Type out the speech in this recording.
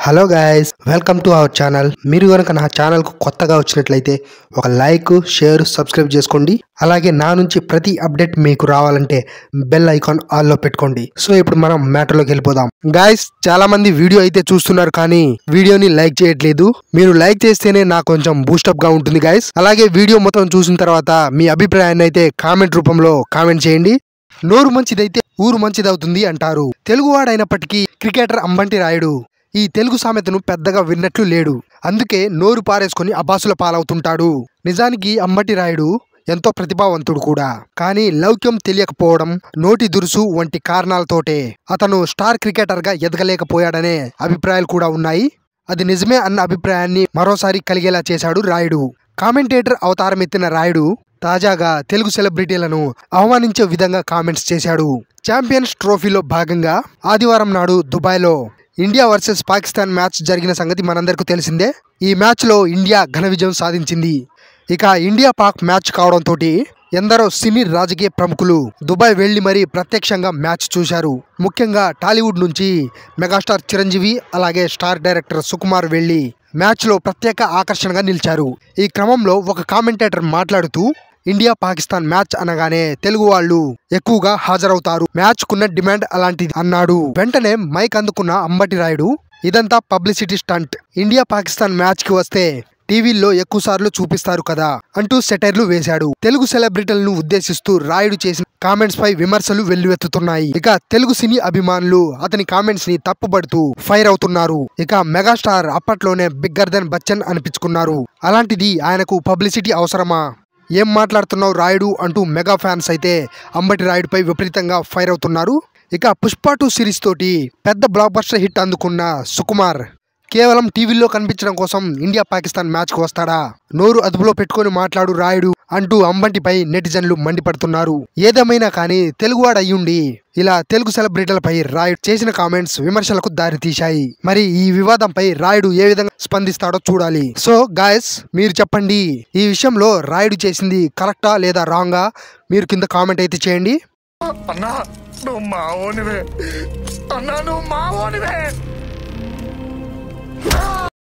Hello guys, welcome to our channel. మీరు కనుక నా ఛానల్కు కొత్తగా వచ్చినట్లయితే ఒక లైక్, షేర్, సబ్స్క్రైబ్ చేసుకోండి. అలాగే నా నుంచి ప్రతి అప్డేట్ మీకు రావాలంటే బెల్ ఐకాన్ ఆల్లో పెట్టుకోండి. సో ఇప్పుడు మనం మ్యాటర్లోకి వెళ్ళిపోదాం. గైస్, చాలా మంది వీడియో అయితే చూస్తున్నారు కానీ వీడియోని లైక్ చేయట్లేదు. మీరు లైక్ చేస్తేనే నాకు కొంచెం బూస్టప్ గా ఉంటుంది గైస్. అలాగే వీడియో మొత్తం చూసిన తర్వాత మీ అభిప్రాయాన్ని అయితే కామెంట్ రూపంలో కామెంట్ చేయండి. నోరు మంచిదైతే ఊరు మంచిదవుతుంది అంటారు. తెలుగువాడైనప్పటికీ క్రికెటర్ అంబటి రాయుడు ఈ తెలుగు సామెతను పెద్దగా విన్నట్లు లేడు. అందుకే నోరు పారేసుకొని అబాసుల పాలవుతుంటాడు. నిజానికి అంబటి రాయుడు ఎంతో ప్రతిభావంతుడు కూడా. కానీ లౌక్యం తెలియకపోవడం, నోటి దురుసు వంటి కారణాలతోటే అతను స్టార్ క్రికెటర్ గా ఎదగలేకపోయాడనే అభిప్రాయాలు కూడా ఉన్నాయి. అది నిజమే అన్న అభిప్రాయాన్ని మరోసారి కలిగేలా చేశాడు రాయుడు. కామెంటేటర్ అవతారం ఎత్తిన రాయుడు తాజాగా తెలుగు సెలబ్రిటీలను అవమానించే విధంగా కామెంట్స్ చేశాడు. ఛాంపియన్స్ ట్రోఫీలో భాగంగా ఆదివారం నాడు దుబాయ్లో ఇండియా వర్సెస్ పాకిస్తాన్ మ్యాచ్ జరిగిన సంగతి మనందరికీ తెలిసిందే. ఈ మ్యాచ్లో ఇండియా ఘన విజయం సాధించింది. ఇక ఇండియా పాక్ మ్యాచ్ కావడంతో ఎందరో సినీ రాజకీయ ప్రముఖులు దుబాయ్ వెళ్లి మరీ ప్రత్యక్షంగా మ్యాచ్ చూశారు. ముఖ్యంగా టాలీవుడ్ నుంచి మెగాస్టార్ చిరంజీవి, అలాగే స్టార్ డైరెక్టర్ సుకుమార్ వెళ్లి మ్యాచ్లో ప్రత్యేక ఆకర్షణగా నిలిచారు. ఈ క్రమంలో ఒక కామెంటేటర్ మాట్లాడుతూ, ఇండియా పాకిస్తాన్ మ్యాచ్ అనగానే తెలుగు వాళ్ళు ఎక్కువగా హాజరవుతారు, మ్యాచ్ కున్న డిమాండ్ అలాంటిది అన్నాడు. వెంటనే మైక్ అందుకున్న అంబటి రాయుడు, ఇదంతా publicity stunt, India Pakistan match కి వస్తే టీవీల్లో ఎక్కువ సార్లు చూపిస్తారు కదా అంటూ సెటైర్లు వేశాడు. తెలుగు సెలబ్రిటీలను ఉద్దేశిస్తూ రాయుడు చేసిన కామెంట్స్ పై విమర్శలు వెల్లువెత్తుతున్నాయి. ఇక తెలుగు సినీ అభిమానులు అతని కామెంట్స్ ని తప్పుపడుతూ ఫైర్ అవుతున్నారు. ఇక మెగాస్టార్ అప్పట్లోనే బిగ్గర్ దెన్ బచ్చన్ అనిపించుకున్నారు. అలాంటిది ఆయనకు పబ్లిసిటీ అవసరమా, ఏం మాట్లాడుతున్నావు రాయుడు అంటూ మెగా ఫ్యాన్స్ అయితే అంబటి రాయుడుపై విపరీతంగా ఫైర్ అవుతున్నారు. ఇక పుష్ప 2 సిరీస్ తోటి పెద్ద బ్లాక్ బస్టర్ హిట్ అందుకున్న సుకుమార్ కేవలం టీవీలో కనిపించడం కోసం ఇండియా పాకిస్తాన్ మ్యాచ్ కు వస్తాడా, నోరు అదుపులో పెట్టుకొని మాట్లాడు రాయుడు అంటూ అంబటిపై నెటిజన్లు మండిపడుతున్నారు. ఏదేమైనా కానీ తెలుగువాడు అయ్యుండి ఇలా తెలుగు సెలబ్రిటీలపై రాయుడు చేసిన కామెంట్స్ విమర్శలకు దారి తీశాయి. మరి ఈ వివాదంపై రాయుడు ఏ విధంగా స్పందిస్తాడో చూడాలి. సో గాయస్, మీరు చెప్పండి, ఈ విషయంలో రాయుడు చేసింది కరెక్టా లేదా రాంగా? మీరు కింద కామెంట్ అయితే చేయండి. అన్నా నువ్వు మావోనివే, అన్నా నువ్వు మావోనివే.